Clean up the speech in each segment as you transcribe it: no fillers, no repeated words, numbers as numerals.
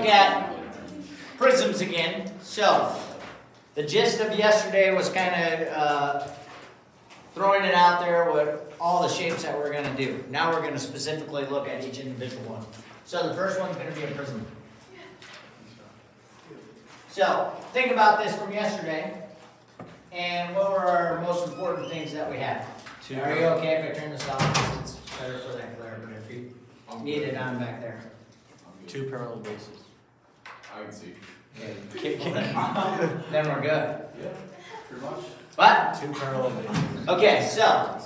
look at prisms again. So, the gist of yesterday was kind of throwing it out there with all the shapes that we're going to do. Now we're going to specifically look at each individual one. So the first one's going to be a prism. So, think about this from yesterday. And what were our most important things that we had? Are you okay if I turn this off? It's better for that glare, but if you need it on back there. 2 parallel bases. I can see. Okay. Then we're good. Yeah, pretty much. What? 2 parallel bases. Okay, so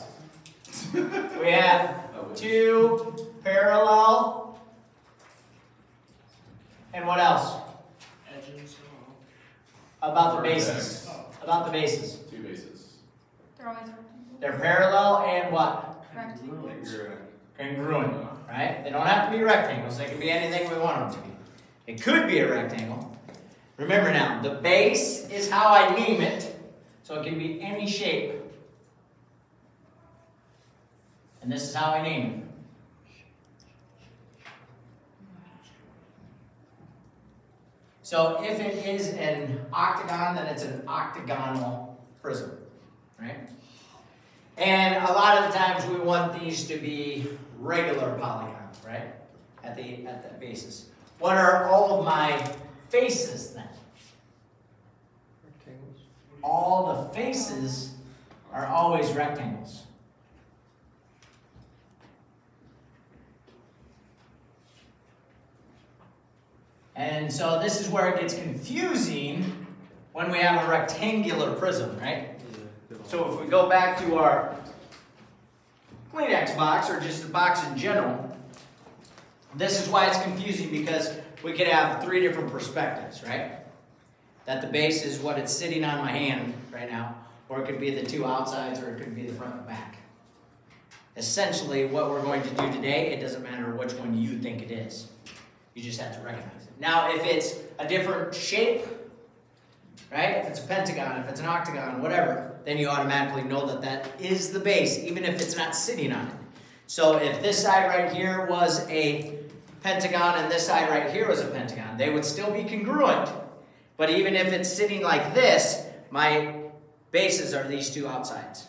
we have 2 parallel, and what else? Edges. About the bases. About the bases. 2 bases. They're always rectangles. They're parallel and what? Rectangles. Congruent, right? They don't have to be rectangles. They can be anything we want them to be. It could be a rectangle. Remember now, the base is how I name it, so it can be any shape. And this is how I name it. So if it is an octagon, then it's an octagonal prism, right? And a lot of the times we want these to be regular polygons, right? At the bases. What are all of my faces then? Rectangles. All the faces are always rectangles. And so this is where it gets confusing when we have a rectangular prism, right? So if we go back to our Kleenex box, or just the box in general, this is why it's confusing, because we could have 3 different perspectives, right? That the base is what it's sitting on my hand right now, or it could be the 2 outsides, or it could be the front and back. Essentially, what we're going to do today, it doesn't matter which one you think it is. You just have to recognize it. Now, if it's a different shape, right? If it's a pentagon, if it's an octagon, whatever, then you automatically know that that is the base, even if it's not sitting on it. So if this side right here was a pentagon and this side right here was a pentagon, they would still be congruent. But even if it's sitting like this, my bases are these 2 outsides,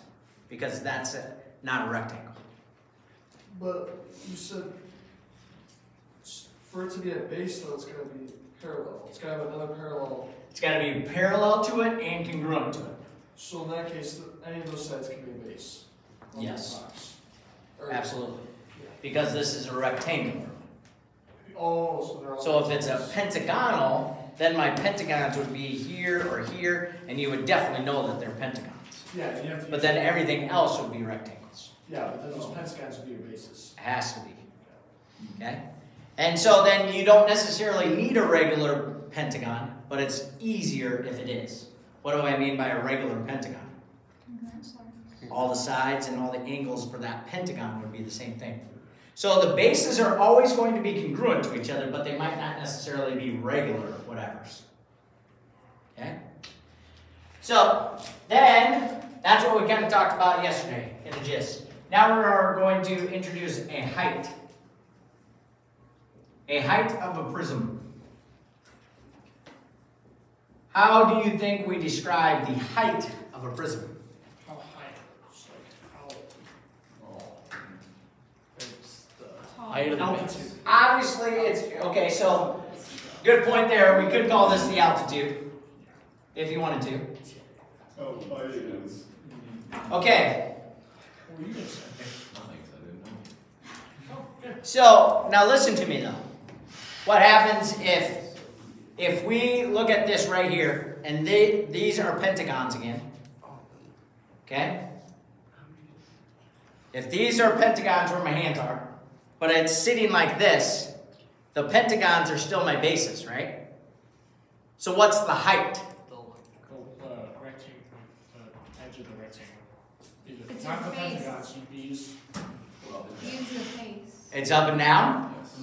because that's not a rectangle. But you said for it to be a base, though, it's got to be parallel. It's got to have another parallel. It's got to be parallel to it and congruent to it. So in that case, any of those sides can be a base. Yes. Or, Absolutely. Yeah. Because this is a rectangle. Oh, so they're all. So if it's a pentagonal, then my pentagons would be here or here, and you would definitely know that they're pentagons. Yeah, you have to. But then everything else would be rectangles. Yeah, but then those pentagons would be your bases. It has to be. Okay? And so then you don't necessarily need a regular pentagon, but it's easier if it is. What do I mean by a regular pentagon? All the sides and all the angles for that pentagon would be the same thing. So the bases are always going to be congruent to each other, but they might not necessarily be regular whatevers. Okay? So then, that's what we kind of talked about yesterday in the gist. Now we're going to introduce a height. A height of a prism. How do you think we describe the height of a prism? How high? It's like how. It's the Height of the altitude. base. Obviously, it's, okay, so, good point there. We could call this the altitude, if you wanted to. Oh, it is. Okay, What were you going to say? Nothing, 'cause I didn't know. Oh, good. so, now listen to me though. What happens if we look at this right here, and these are pentagons again, okay? If these are pentagons where my hands are, but it's sitting like this, the pentagons are still my bases, right? So what's the height? The rectangle, the edge of the rectangle. It's Not your the face. pentagons, you'd be used. Well, Use the face. It's up and down? yes.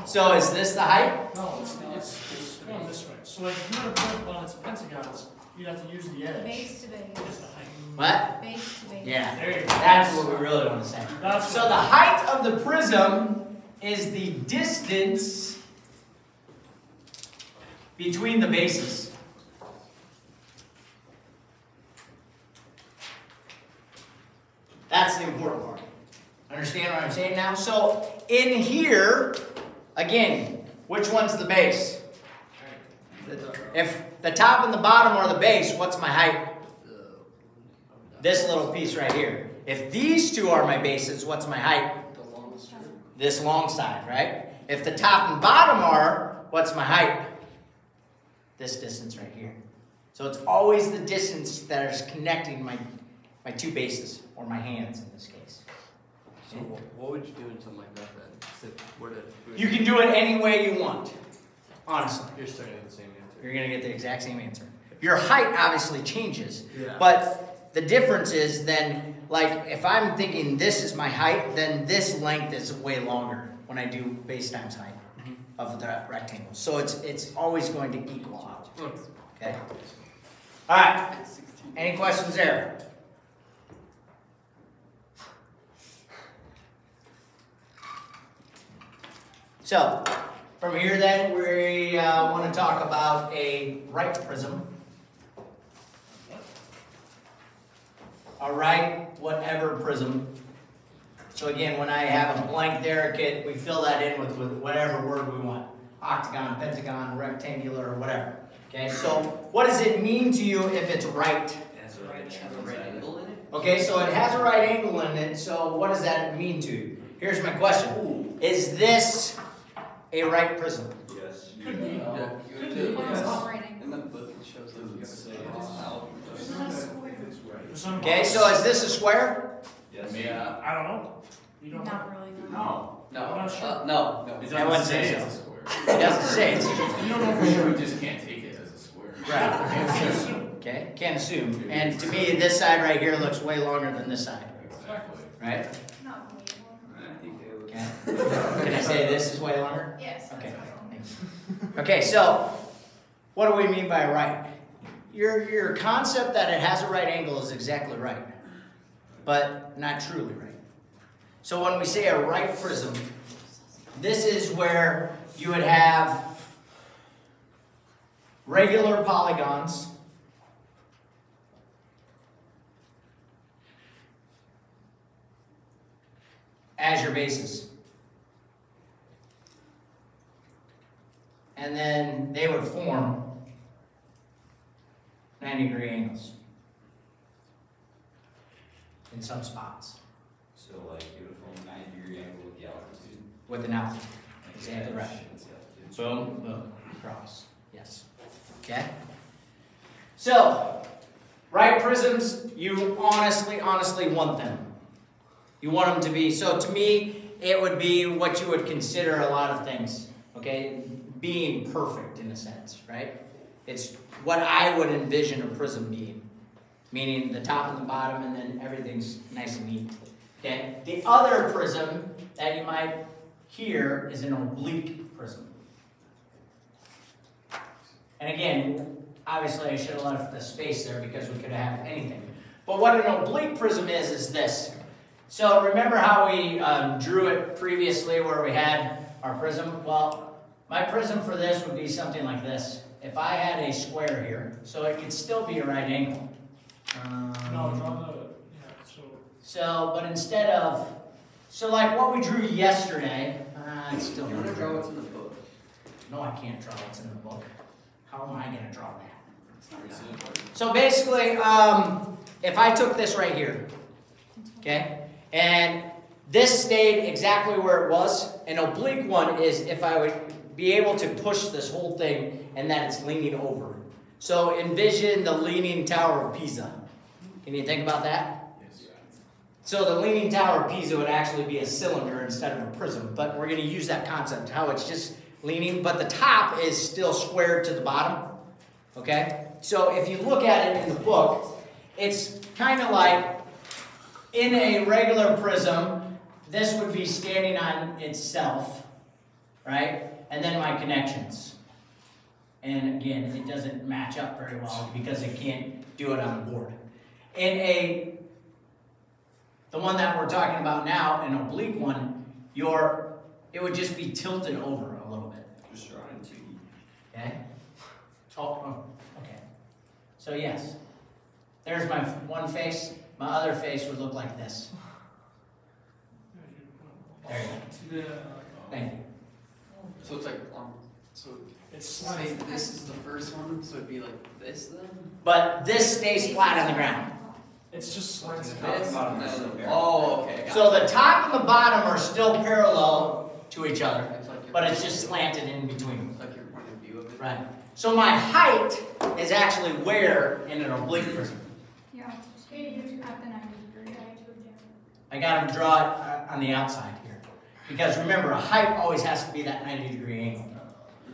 So is this the height? No, it's going this way. So like if you were to put one of its pentagons, you'd have to use the edge. Base to base. It's the height. What? Base to base. Yeah, There you go. that's what we really want to say. That's So the height of the prism is the distance between the bases. That's the important part. Understand what I'm saying now? So in here, again, which one's the base? If the top and the bottom are the base, what's my height? This little piece right here. If these two are my bases, what's my height? This long side, right? If the top and bottom are, what's my height? This distance right here. So it's always the distance that is connecting my two bases, or my hands in this case. So what would you do in something like that then? You can do it any way you want, honestly. You're starting at the same answer. You're going to get the exact same answer. Your height obviously changes, Yeah. but the difference is then, like, if I'm thinking this is my height, then this length is way longer when I do base times height of the rectangle. So it's always going to equal out. Okay? All right. Any questions there? So, from here then, we want to talk about a right prism. A right whatever prism. So again, when I have a blank there, we fill that in with whatever word we want. Octagon, pentagon, rectangular, or whatever. Okay, so what does it mean to you if it's right? It has a right angle in it? Okay, so it has a right angle in it, so what does that mean to you? Here's my question. Is this a right prism? Yes. Could be. Yeah. Could be. It's all right. In the book it shows that you It's not a square. Okay, so is this a square? Yes. Yeah. I don't know. You don't know. Not really. No. I'm not sure. No. It I wouldn't say it's so. a square. It doesn't say it's You don't know for sure. We just can't take it as a square. right. Can't assume. Okay, can't assume. And to me, this side right here looks way longer than this side, Exactly. right? Not really long. I think they would. Okay. Can I say this is way longer? Yes. Okay. that's what Thanks. Okay, so what do we mean by right? Your concept that it has a right angle is exactly right, but not truly right. So when we say a right prism, this is where you would have regular polygons as your bases. And then they would form 90-degree angles in some spots So like it would form a 90-degree angle with the altitude. with an altitude. Exactly right. That's the altitude. Boom, boom, across. Yes. Okay? So, right prisms, you honestly want them. You want them to be, so to me, it would be what you would consider a lot of things. Okay? Being perfect in a sense, right? It's what I would envision a prism being. Meaning the top and the bottom, and then everything's nice and neat. Okay? The other prism that you might hear is an oblique prism. And again, obviously I should have left the space there because we could have anything. But what an oblique prism is this. So remember how we drew it previously where we had our prism? Well, my prism for this would be something like this. If I had a square here, so it could still be a right angle. No, draw the, So, but instead of, so like what we drew yesterday, it's still You not want to draw true. what's in the book? No, I can't draw what's in the book. How am I going to draw that? It's not simple. So basically, if I took this right here, okay, and this stayed exactly where it was, an oblique one is if I would be able to push this whole thing and that it's leaning over. So envision the Leaning Tower of Pisa. Can you think about that? Yes. So the Leaning Tower of Pisa would actually be a cylinder instead of a prism, but we're going to use that concept, how it's just leaning, but the top is still squared to the bottom, okay? So if you look at it in the book, it's kind of like in a regular prism, this would be standing on itself, right? And then my connections. And again, it doesn't match up very well because it can't do it on the board. In the one that we're talking about now, an oblique one, it would just be tilted over a little bit, Just draw it in 2D. okay? Oh, okay. So yes, there's my one face. My other face would look like this. There you go. Thank you. So it's like, so It's say slanted. this is the first one, so it'd be like this then? But this stays flat on the ground. It's just slanted. This, bottom and is then- still oh, okay. So the top and the bottom are still parallel to each other, It's like your- but it's just slanted in between. It's like your point of view of it. Right. So my height is actually where in an oblique prism. Yeah, you do have the 90-degree height to again. I got to draw it on the outside here. Because remember, a height always has to be that 90-degree angle.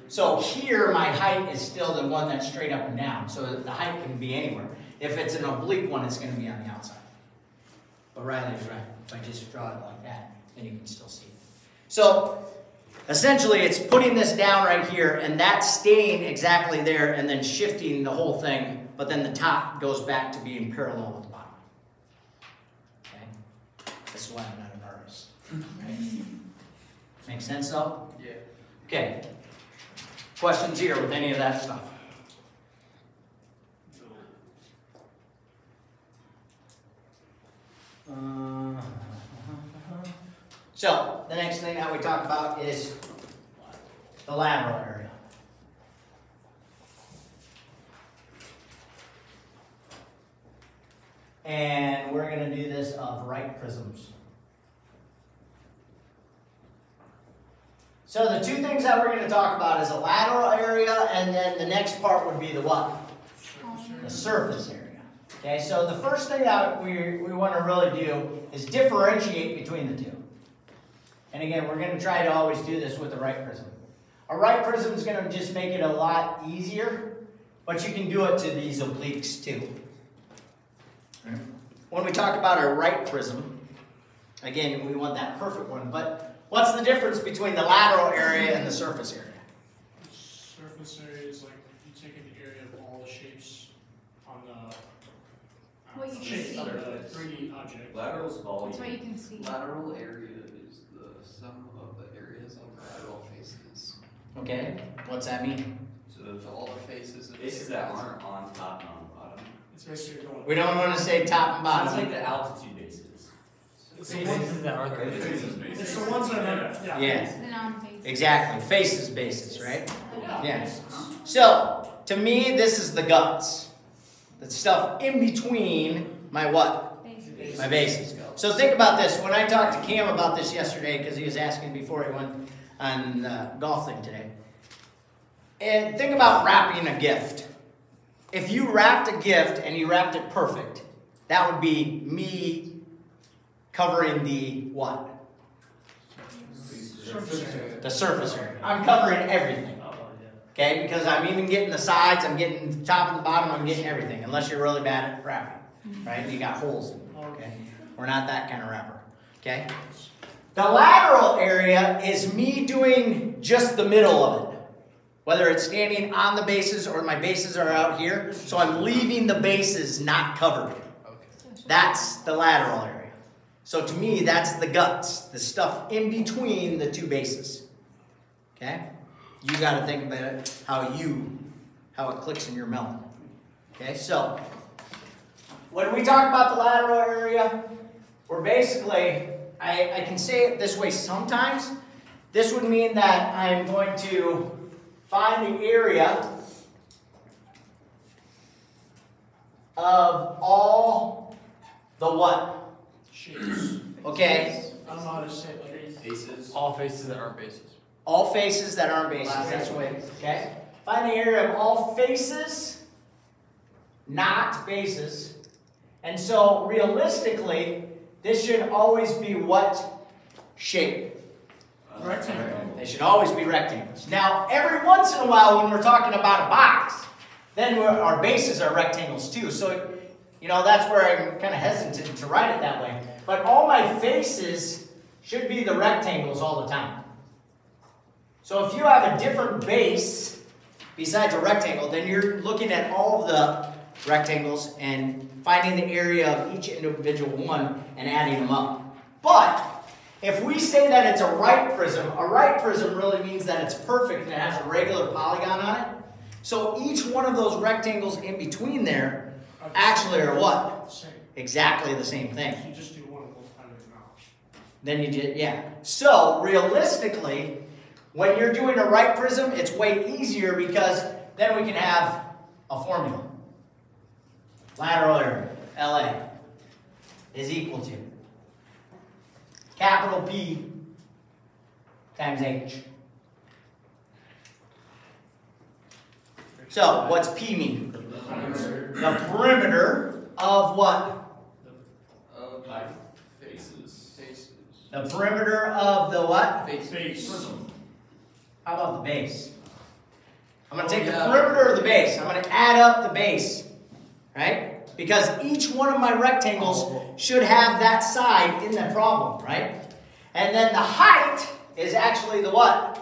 So here, my height is still the one that's straight up and down. So the height can be anywhere. If it's an oblique one, it's going to be on the outside. But Riley's right. If I just draw it like that, then you can still see it. So essentially, it's putting this down right here, and that's staying exactly there, and then shifting the whole thing. But then the top goes back to being parallel with the bottom. Okay? This is why I'm not an artist. Right? Make sense, though? Yeah. Okay. Questions here with any of that stuff? So, the next thing that we talk about is the lateral area. And we're going to do this of right prisms. So the two things that we're going to talk about is the lateral area, and then the next part would be the what? The surface area. Okay, so the first thing that we want to really do is differentiate between the two. And again, we're going to try to always do this with the right prism. A right prism is going to just make it a lot easier, but you can do it to these obliques too. When we talk about a right prism, again, we want that perfect one, but what's the difference between the lateral area and the surface area? The surface area is like you take in the area of all the shapes on the What you can shape see. of the 3D object. Lateral's volume. That's what you can see. Lateral area is the sum of the areas of lateral faces. Okay, what's that mean? So So all the faces of the faces that aren't on top and on bottom. It's basically going. We don't want to say top and It's bottom. like the altitude bases. It's the ones that aren't there. It's the ones that are, yeah. Yeah, The non-face. exactly. Faces basis, right? Yeah. Yeah. So, to me, this is the guts. The stuff in between my what? Face. My bases. So think about this. When I talked to Cam about this yesterday, because he was asking before he went on the golf thing today. And think about wrapping a gift. If you wrapped a gift and you wrapped it perfect, that would be me covering the what? Surface area. The surface area. I'm covering everything. Okay, because I'm even getting the sides, I'm getting the top and the bottom, I'm getting everything. Unless you're really bad at wrapping, right? You got holes in it, okay? We're not that kind of wrapper, okay? The lateral area is me doing just the middle of it. Whether it's standing on the bases or my bases are out here. So I'm leaving the bases not covered. That's the lateral area. So to me, that's the guts, the stuff in between the two bases. Okay? You got to think about it, how it clicks in your melon. Okay, so when we talk about the lateral area, we're basically, I can say it this way sometimes. This would mean that I'm going to find the area of all the what? Shapes. Okay? I don't know how to say it like Faces. All faces that aren't bases. All faces that aren't bases, that's the way, okay? Find the area of all faces, not bases. And so, realistically, this should always be what shape? rectangle. They should always be rectangles. Now, every once in a while when we're talking about a box, then our bases are rectangles too. So, you know, that's where I'm kind of hesitant to write it that way. But all my faces should be the rectangles all the time. So if you have a different base besides a rectangle, then you're looking at all of the rectangles and finding the area of each individual one and adding them up. But if we say that it's a right prism really means that it's perfect and it has a regular polygon on it. So each one of those rectangles in between there actually are what? Same. Exactly the same thing. You just do one of both kind of now. Then you did, yeah. So realistically, when you're doing a right prism, it's way easier because then we can have a formula. Lateral area, LA, is equal to capital P times H. So what's P mean? The perimeter of what? Of Faces. faces. The perimeter of the what? Face. How about the base? I'm going to take the yeah. perimeter of the base. I'm going to add up the base. Right? Because each one of my rectangles should have that side in the problem. Right? And then the height is actually the what?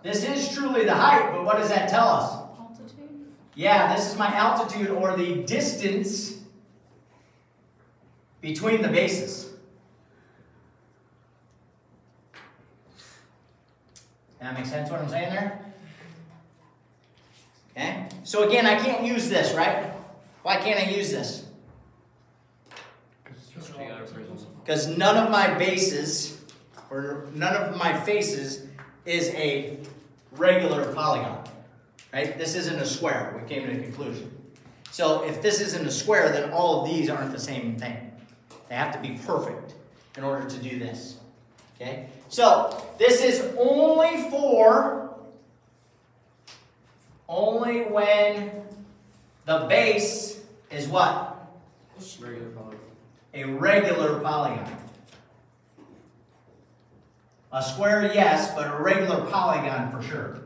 This is truly the height, but what does that tell us? Altitude? Yeah, this is my altitude or the distance between the bases. That makes sense what I'm saying there? Okay? So again, I can't use this, right? Why can't I use this? Because none of my bases, or none of my faces, is a regular polygon. Right? This isn't a square. We came to a conclusion. So if this isn't a square, then all of these aren't the same thing. They have to be perfect in order to do this. Okay? So this is only when the base is what? Regular polygon. A regular polygon. A square, yes, but a regular polygon for sure.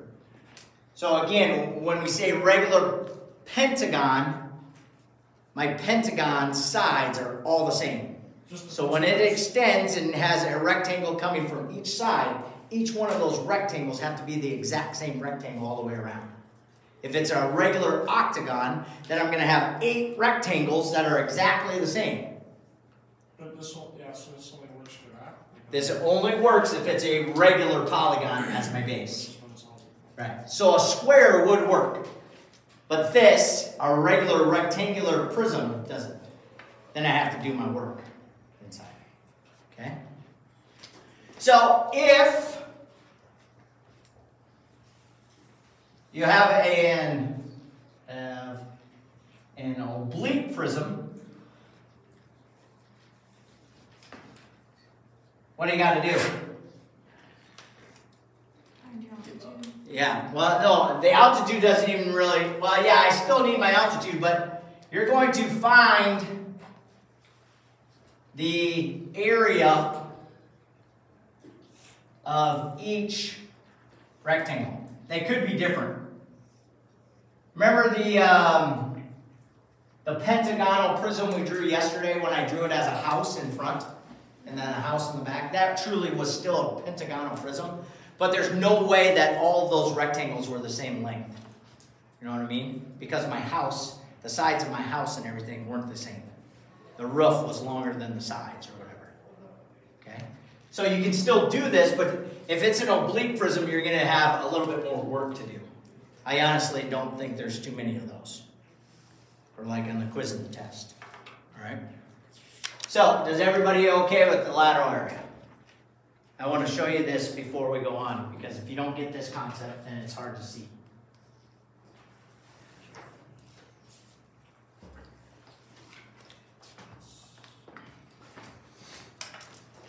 So again, when we say regular pentagon, my pentagon sides are all the same. So when it extends and has a rectangle coming from each side, each one of those rectangles have to be the exact same rectangle all the way around. If it's a regular octagon, then I'm going to have 8 rectangles that are exactly the same. But this will, yeah, so this only works for that. This only works if it's a regular polygon as my base. This one's all. Right. So a square would work. But this, a regular rectangular prism, doesn't. Then I have to do my work inside. Okay? So if you have an oblique prism, what do you got to do? Find your altitude. Yeah, well, no, the altitude doesn't even really, well, yeah, I still need my altitude, but you're going to find the area of each rectangle. They could be different. Remember the pentagonal prism we drew yesterday when I drew it as a house in front and then a house in the back? That truly was still a pentagonal prism. But there's no way that all of those rectangles were the same length. You know what I mean? Because my house, the sides of my house and everything weren't the same. The roof was longer than the sides or whatever. Okay? So you can still do this, but if it's an oblique prism, you're going to have a little bit more work to do. I honestly don't think there's too many of those. Or like on the quiz and the test. All right? So, does everybody okay with the lateral area? I want to show you this before we go on, because if you don't get this concept, then it's hard to see.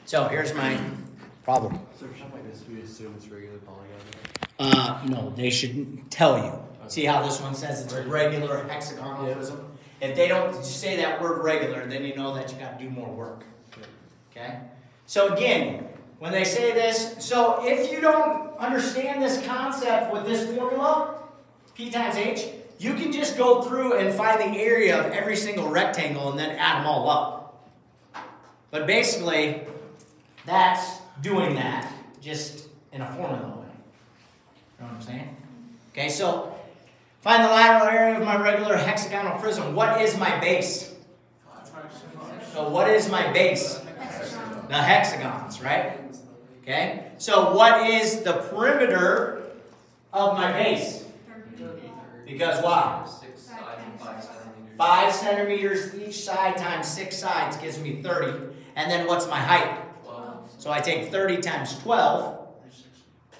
So here's my problem. So for something like this, we assume it's regular polygon. No, they should tell you. See how this one says it's a regular hexagonal prism? If they don't say that word regular, then you know that you got to do more work. Okay? So again, when they say this, so if you don't understand this concept with this formula, P times H, you can just go through and find the area of every single rectangle and then add them all up. But basically, that's doing that just in a formula way. You know what I'm saying? Okay, so find the lateral area of my regular hexagonal prism. What is my base? So what is my base? The hexagons, right? Okay, so what is the perimeter of my base? Because why? 6 sides and 5 centimeters. 5 centimeters each side times 6 sides gives me 30. And then what's my height? 12. So I take 30 times 12,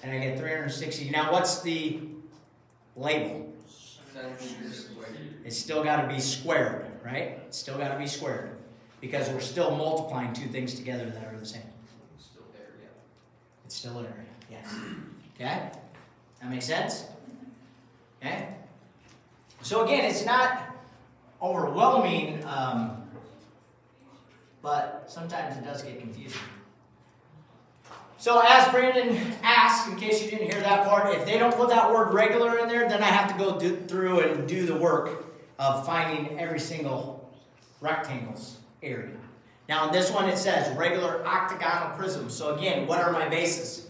and I get 360. Now what's the label? Centimeters squared. It's still got to be squared, right? It's still got to be squared. Because we're still multiplying two things together that are the same. Still area. It's still an area, yes. Okay? That makes sense? Okay? So again, it's not overwhelming, but sometimes it does get confusing. So as Brandon asked, in case you didn't hear that part, if they don't put that word regular in there, then I have to go through and do the work of finding every single rectangle's area. Now in this one it says regular octagonal prism. So again, what are my bases?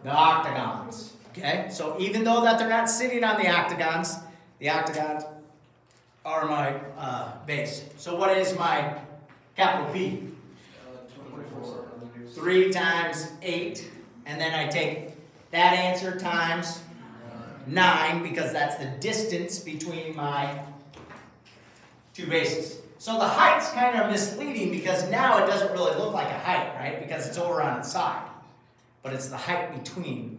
The octagons. Okay? So even though that they're not sitting on the octagons are my base. So what is my capital P? 24. 3 times 8. And then I take that answer times 9 because that's the distance between my two bases. So the height's kind of misleading because now it doesn't really look like a height, right? Because it's over on its side. But it's the height between.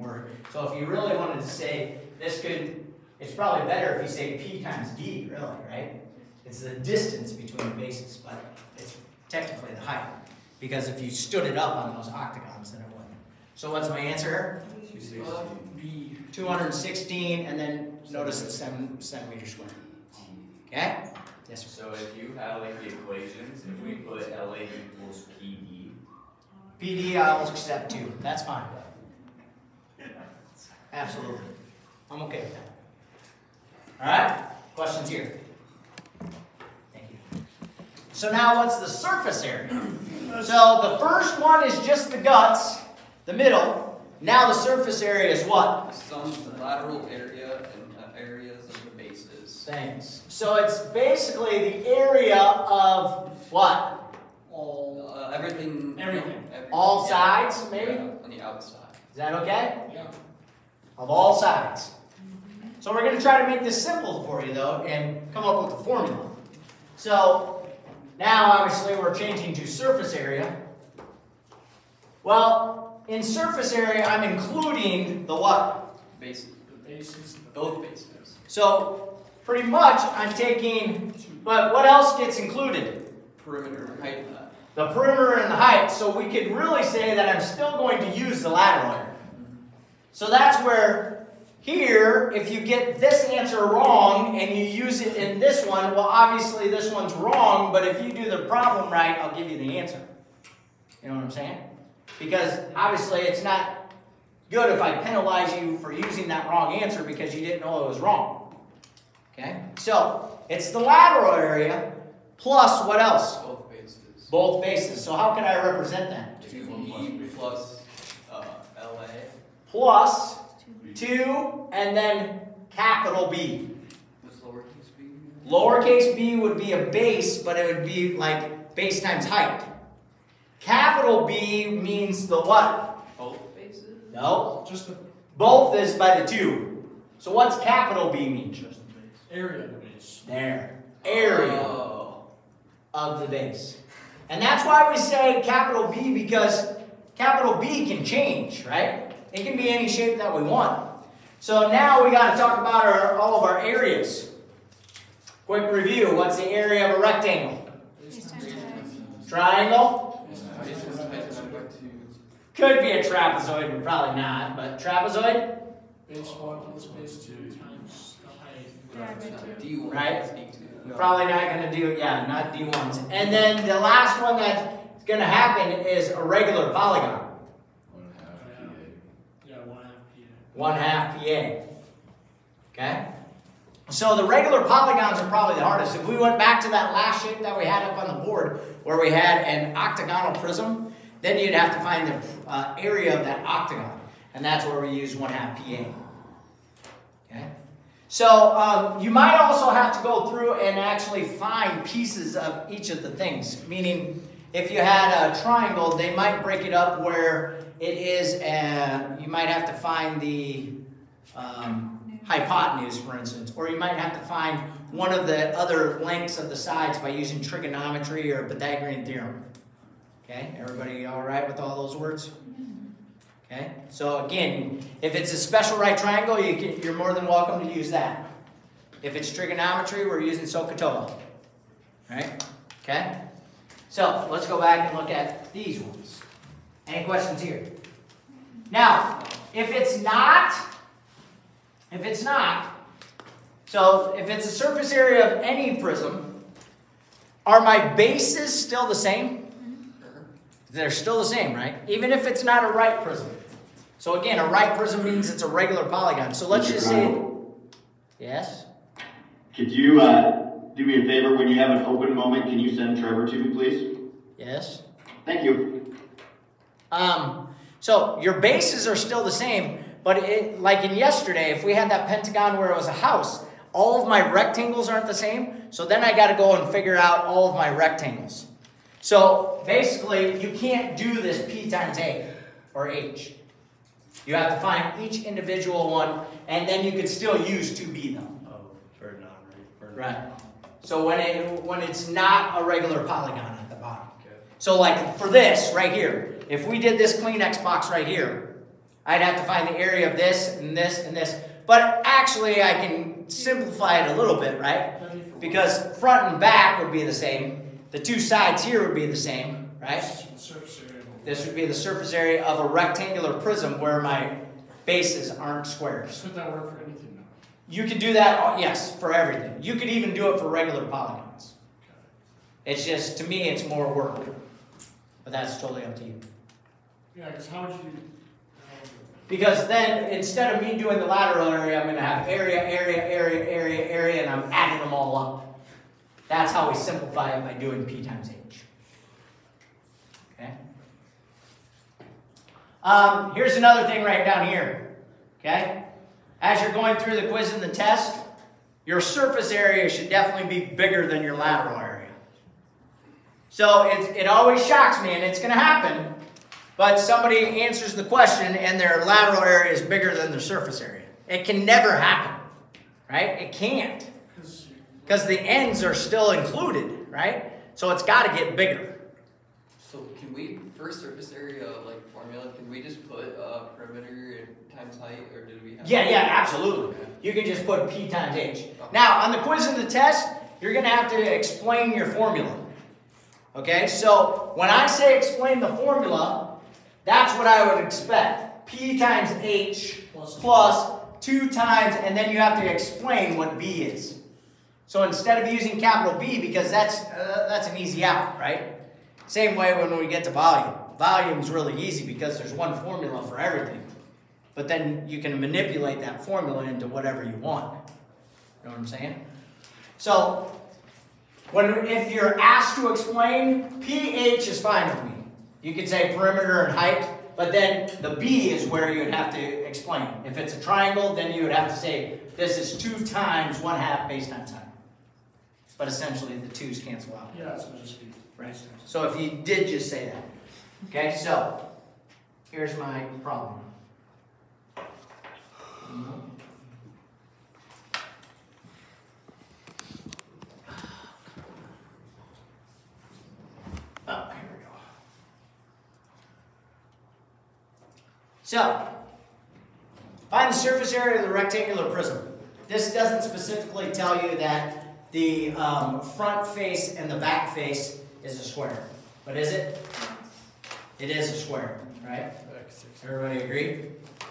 So if you really wanted to say, it's probably better if you say P times D, really, right? It's the distance between the bases, but it's technically the height. Because if you stood it up on those octagons, then it wouldn't. So what's my answer? 216, and then notice the 7 centimeter square. Okay? Yes, sir. So if you have like the equations, if we put LA equals PD. PD, I will accept too. That's fine. Absolutely. I'm okay with that. All right? Questions here? Thank you. So now what's the surface area? So the first one is just the guts, the middle. Now the surface area is what? Sum of the lateral area and areas of the bases. Thanks. So it's basically the area of what? Everything. All Yeah. sides, maybe? Yeah, on the outside. Is that okay? Yeah. Of all sides. So we're going to try to make this simple for you, though, and come up with a formula. So now, obviously, we're changing to surface area. Well, in surface area, I'm including the what? Bases. The bases. Both bases. So pretty much, I'm taking, but what else gets included? Perimeter and height of that. The perimeter and the height. So we could really say that I'm still going to use the lateral area. So that's where here, if you get this answer wrong and you use it in this one, well, obviously this one's wrong, but if you do the problem right, I'll give you the answer. You know what I'm saying? Because obviously it's not good if I penalize you for using that wrong answer because you didn't know it was wrong. Okay? So it's the lateral area plus what else? Both bases. Both bases. So how can I represent that? 2E plus LA. Plus 2 and then capital B. What's lowercase b? Lowercase b would be a base, but it would be like base times height. Capital B means the what? Both bases? No. Just the Both is by the 2. So what's capital B mean? just the base. Area of the base. There. Area Oh. of the base. And that's why we say capital B, because capital B can change, right? It can be any shape that we want. So now we got to talk about all of our areas. Quick review. What's the area of a rectangle? Base times height. Triangle? Bases times 2. Could be a trapezoid, but probably not. But trapezoid? Base 1 plus base 2 times the height. D1 Right. plus D2. Probably not going to do, yeah, not D1s. And then the last one that's going to happen is a regular polygon. Yeah, 1/2 1/2 PA. PA. Okay? So the regular polygons are probably the hardest. If we went back to that last shape that we had up on the board where we had an octagonal prism, then you'd have to find the area of that octagon. And that's where we use 1/2 PA. Okay? So you might also have to go through and actually find pieces of each of the things. Meaning, if you had a triangle, they might break it up where it is, you might have to find the hypotenuse, for instance, or you might have to find one of the other lengths of the sides by using trigonometry or Pythagorean theorem. Okay, everybody all right with all those words? Okay, so again, if it's a special right triangle, you're more than welcome to use that. If it's trigonometry, we're using SOHCAHTOA. Right? Okay? So, let's go back and look at these ones. Any questions here? Now, if it's not, so if it's a surface area of any prism, are my bases still the same? They're still the same, right? Even if it's not a right prism. So again, a right prism means it's a regular polygon. So let's just say, yes? Could you do me a favor, when you have an open moment, can you send Trevor to me, please? Yes. Thank you. So your bases are still the same, but like in yesterday, if we had that pentagon where it was a house, all of my rectangles aren't the same. So then I got to go and figure out all of my rectangles. So basically, you can't do this P times A or H. You have to find each individual one, and then you could still use 2B though. Right. So when it's not a regular polygon at the bottom. Okay. So like for this right here, if we did this Kleenex box right here, I'd have to find the area of this and this and this. But actually I can simplify it a little bit, right? Because front and back would be the same. The two sides here would be the same, right? This would be the surface area of a rectangular prism where my bases aren't squares. Could that work for anything now? You could do that, yes, for everything. You could even do it for regular polygons. It's just, to me, it's more work. But that's totally up to you. Yeah, because how would you... Because then, instead of me doing the lateral area, I'm going to have area, and I'm adding them all up. That's how we simplify it by doing P times H. Okay? Here's another thing right down here. Okay? As you're going through the quiz and the test, your surface area should definitely be bigger than your lateral area. So it always shocks me, and it's going to happen, but somebody answers the question and their lateral area is bigger than their surface area. It can never happen, right? It can't. Because the ends are still included, right? So it's got to get bigger. So can we, for surface area like formula, can we just put perimeter times height, or do we have? Yeah, absolutely. Okay. You can just put P times H. Now, on the quiz and the test, you're going to have to explain your formula. Okay, so when I say explain the formula, that's what I would expect. P times H plus 2 times, and then you have to explain what B is. So instead of using capital B, because that's an easy out, right? Same way when we get to volume. Volume's really easy because there's one formula for everything. But then you can manipulate that formula into whatever you want. You know what I'm saying? So, if you're asked to explain, pH is fine with me. You could say perimeter and height, but then the B is where you would have to explain. If it's a triangle, then you would have to say, this is 2 times 1/2 base times height. But essentially, the 2's cancel out. Yeah, so just be Right. So if you did just say that. Okay, so here's my problem. Oh, here we go. So, find the surface area of the rectangular prism. This doesn't specifically tell you that the front face and the back face is a square. But is it? It is a square, right? Everybody agree?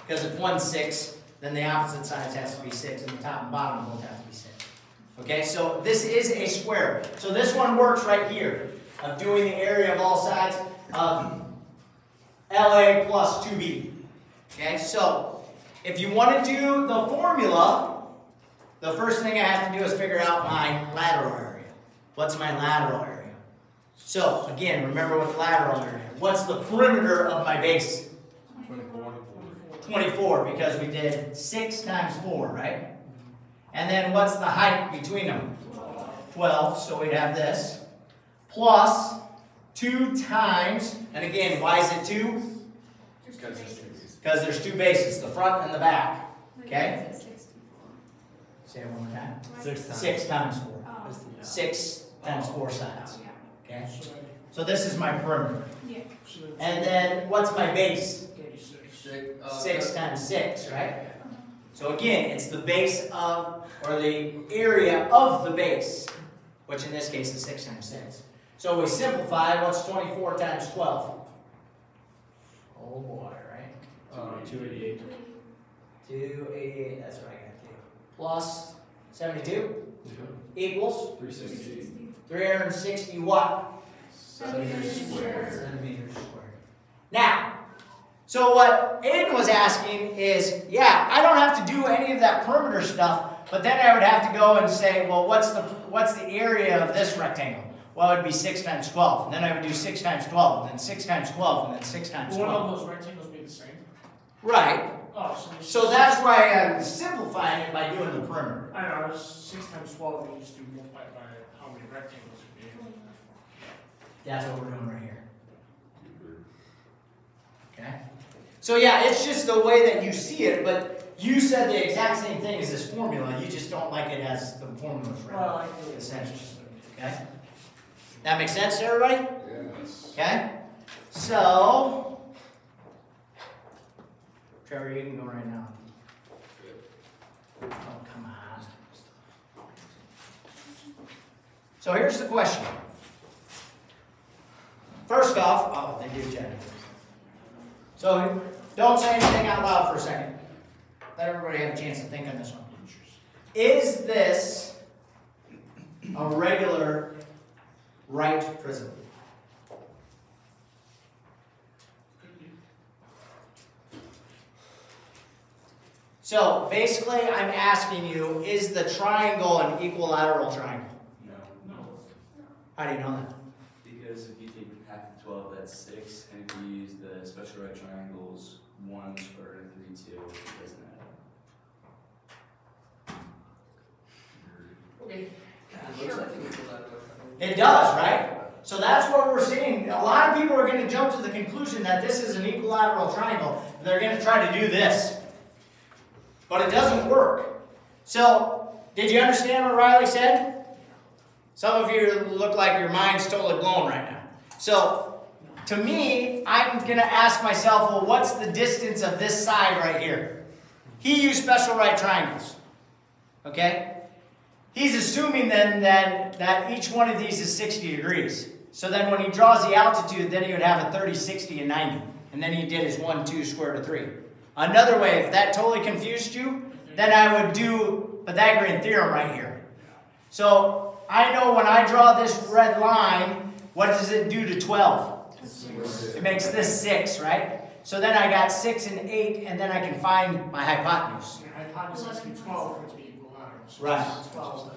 Because if one's 6, then the opposite sides has to be 6, and the top and bottom both have to be 6. Okay, so this is a square. So this one works right here, of doing the area of all sides of LA plus 2B. Okay, so if you want to do the formula, the first thing I have to do is figure out my lateral area. What's my lateral area? So, again, remember what the lateral area is. What's the perimeter of my base? 24, because we did 6 times 4, right? And then what's the height between them? 12, so we'd have this. Plus 2 times, and again, why is it 2? Because there's 2 bases, the front and the back. Okay? Say it one more time. 6 times. 6 times 4. Oh. 6 times 4 sides. Yeah. Okay? So like, So this is my perimeter. Yeah. so that's And then what's my base? 36. 6 times 6, right? So again, it's the base of, or the area of the base, which in this case is 6 times 6. So we simplify, what's 24 times 12? Oh boy, right? 288. 288, that's what I got to do. Plus 72 equals 360. 360 what? Centimeters squared. Centimeters squared. Now, so what Aiden was asking is, yeah, I don't have to do any of that perimeter stuff, but then I would have to go and say, well, what's the area of this rectangle? Well, it would be 6 times 12. And then I would do 6 times 12, and then 6 times 12, and then 6 times Will one 12. of those rectangles be the same? Right. Oh, So that's why I'm simplifying it by doing the perimeter. I know, it's 6 times 12, and you just do multiply by how many rectangles would be. That's what we're doing right here. Okay? So yeah, it's just the way that you see it, but you said the exact same thing as this formula. You just don't like it as the formula's written. Well, I think it's Essentially. Okay? That makes sense to everybody? Yes. Okay? So, Trevor, you can go right now. Oh, come on. So here's the question. First off, oh, thank you, Jen. So don't say anything out loud for a second. Let everybody have a chance to think on this one. Is this a regular right prism? So basically, I'm asking you, is the triangle an equilateral triangle? No. No. How do you know that? Because if you take half of 12, that's 6. And if you use the special right triangles, 1 square root of 3, 2, it doesn't add up. Okay. It looks like an equilateral triangle. It does, right? So that's what we're seeing. A lot of people are going to jump to the conclusion that this is an equilateral triangle. And they're going to try to do this. But it doesn't work. So, did you understand what Riley said? Some of you look like your mind's totally blown right now. So, to me, I'm going to ask myself, well, what's the distance of this side right here? He used special right triangles. Okay? He's assuming then that each one of these is 60 degrees. So then when he draws the altitude, then he would have a 30, 60, and 90. And then he did his 1, 2, square root of 3. Another way, if that totally confused you, then I would do Pythagorean theorem right here. So I know when I draw this red line, what does it do to 12? It makes this 6, right? So then I got 6 and 8, and then I can find my hypotenuse. Your hypotenuse has to be 12 for it to be equilateral. So Right. it's 12.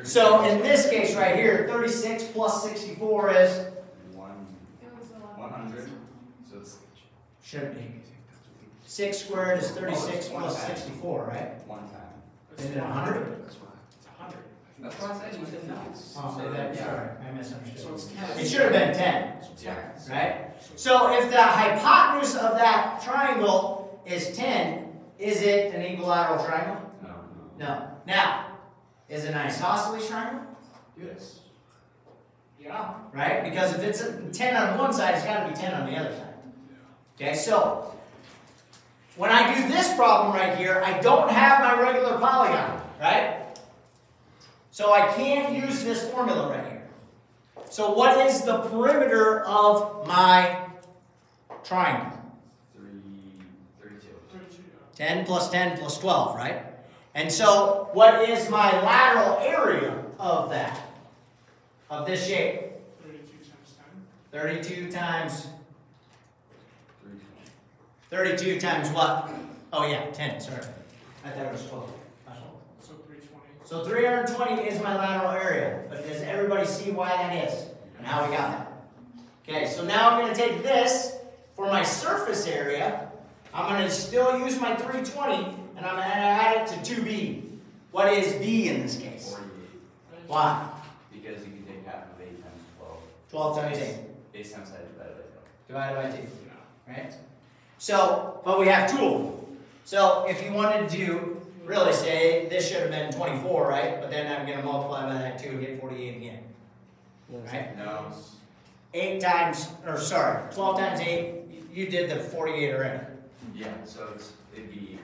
So in this case right here, 36 plus 64 is, 100. So it's shouldn't be. 6 squared is 36 plus 64, right? 1 time. Isn't it 100? It's 100. That's why I said you said no. Oh, sorry, I misunderstood. So it's 10. It should have been 10, So 10. right? So if the hypotenuse of that triangle is 10, is it an equilateral triangle? No. No. Now, is it an isosceles triangle? Yes. Yeah. Right? Because if it's a 10 on one side, it's got to be 10 on the other side. Okay, so when I do this problem right here, I don't have my regular polygon, right? So I can't use this formula right here. So what is the perimeter of my triangle? 32. 10 plus 10 plus 12, right? And so what is my lateral area of that? Of this shape? 32 times 32 times 320. 32 times what? Oh yeah, 10, sorry. I thought it was 12. 10. So 320. So 320 is my lateral area. But does everybody see why that is? And how we got that? Okay, so now I'm going to take this for my surface area. I'm going to still use my 320, and I'm going to add it to 2b. What is b in this case? 48. Why? Because you can take half of 8 times 12 12. times 8. Base times side divided by 12. Divided by 2. Right? So, but we have 2 of them. So if you wanted to do really say this should have been 24, right? But then I'm gonna multiply by that 2 and get 48 again, right? No. 8 times, or sorry, 12 times 8, you did the 48 already. Yeah, so it'd be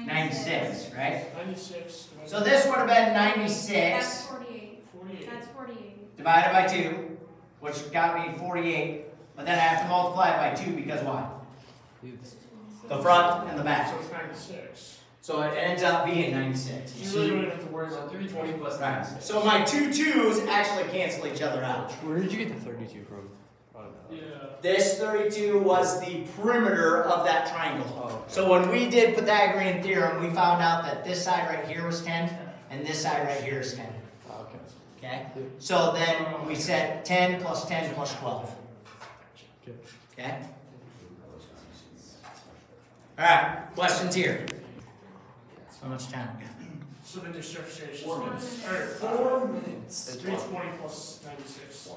96, right? 96. So this would have been That's 96 48. 48. That's 48. divided by 2, which got me 48. But then I have to multiply it by 2 because why? The front and the back. So it's 96. So it ends up being 96. You really don't have to worry about 320 plus Right. 96. So my 2 2's actually cancel each other out. Where did you get the 32 from? Yeah. This 32 was the perimeter of that triangle. Oh, okay. So when we did Pythagorean theorem, we found out that this side right here was 10, and this side right here is 10. Okay. Okay? So then we said 10 plus 10 plus 12. Okay? Alright, questions here. How much time we got? So then your surface area is 4 just minutes. Alright, 4 minutes. 320 plus 96.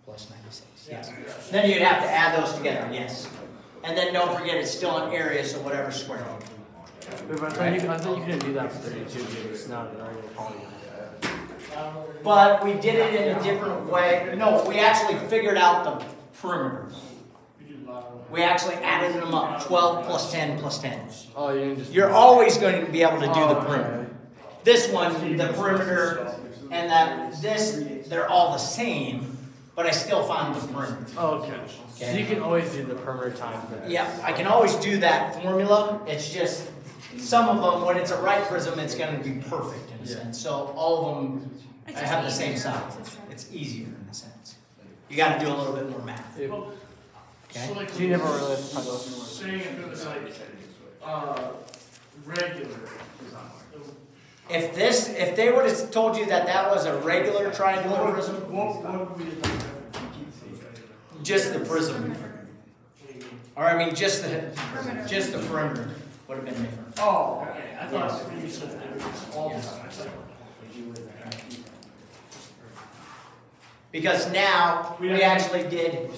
Plus 96. Yeah. Yes. Then you'd have to add those together, yes. And then don't forget it's still an area, so whatever square. But I thought you couldn't do that for 32 because it's not an regular polygon. But we did it in a different way. No, we actually figured out the perimeter. We did a lot of We actually added them up. 12 plus 10 plus 10. Oh, you didn't just. You're always going to be able to do the Oh, perimeter. okay. This one, the perimeter, and that this, they're all the same, but I still found the perimeter. Oh, okay. So you can always do the perimeter times that. Yep, I can always do that formula. It's just, some of them, when it's a right prism, it's going to be perfect in a sense. So all of them It's I have the just same easier. size. It's easier in a sense. You got to do a little bit more math. If, Well, Okay. so like so you never really have to find those. saying if it was like regular. If they would have told you that that was a regular triangular prism, What would we have done different? just the prism, or I mean just the perimeter would have been different. Oh, okay. I thought you said that it was all the time. Because now we actually did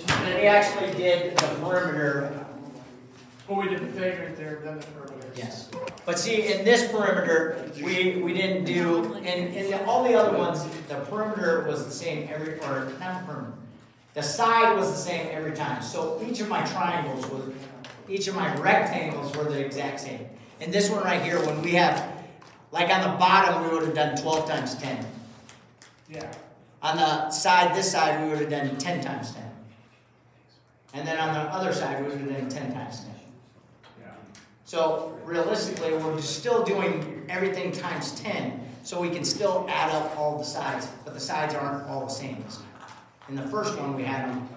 the perimeter. But we did the Pythagorean theorem, then the perimeter. Yes. But see, in this perimeter, we didn't do, in all the other ones, the perimeter was the same every, or not the perimeter. The side was the same every time. So each of my triangles was, each of my rectangles were the exact same. And this one right here, when we have, like on the bottom, we would have done 12 times 10. Yeah. On the side, this side, we would have done 10 times 10. And then on the other side, we would have done 10 times 10. So realistically, we're still doing everything times 10, so we can still add up all the sides, but the sides aren't all the same this time. In the first one, we had them,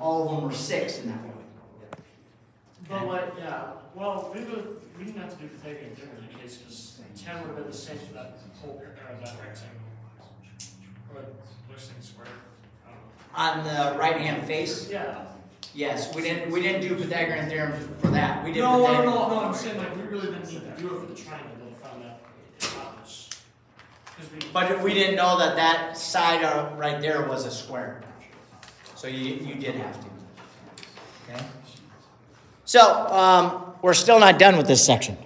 all of them were 6 in that way. But like, yeah, well, we didn't have to do Pythagorean theorem in that case, because 10 would have been the same for that whole, that rectangle. Or looks like a square. I don't know. On the right-hand face, Yeah. yes, we didn't do Pythagorean theorem for that. We did No, Pythagorean. I'm saying like, we really didn't need to do it for the triangle, but we found out it was. Because we. But we didn't know that that side right there was a square. So you did have to. Okay? So, we're still not done with this section.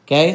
Okay?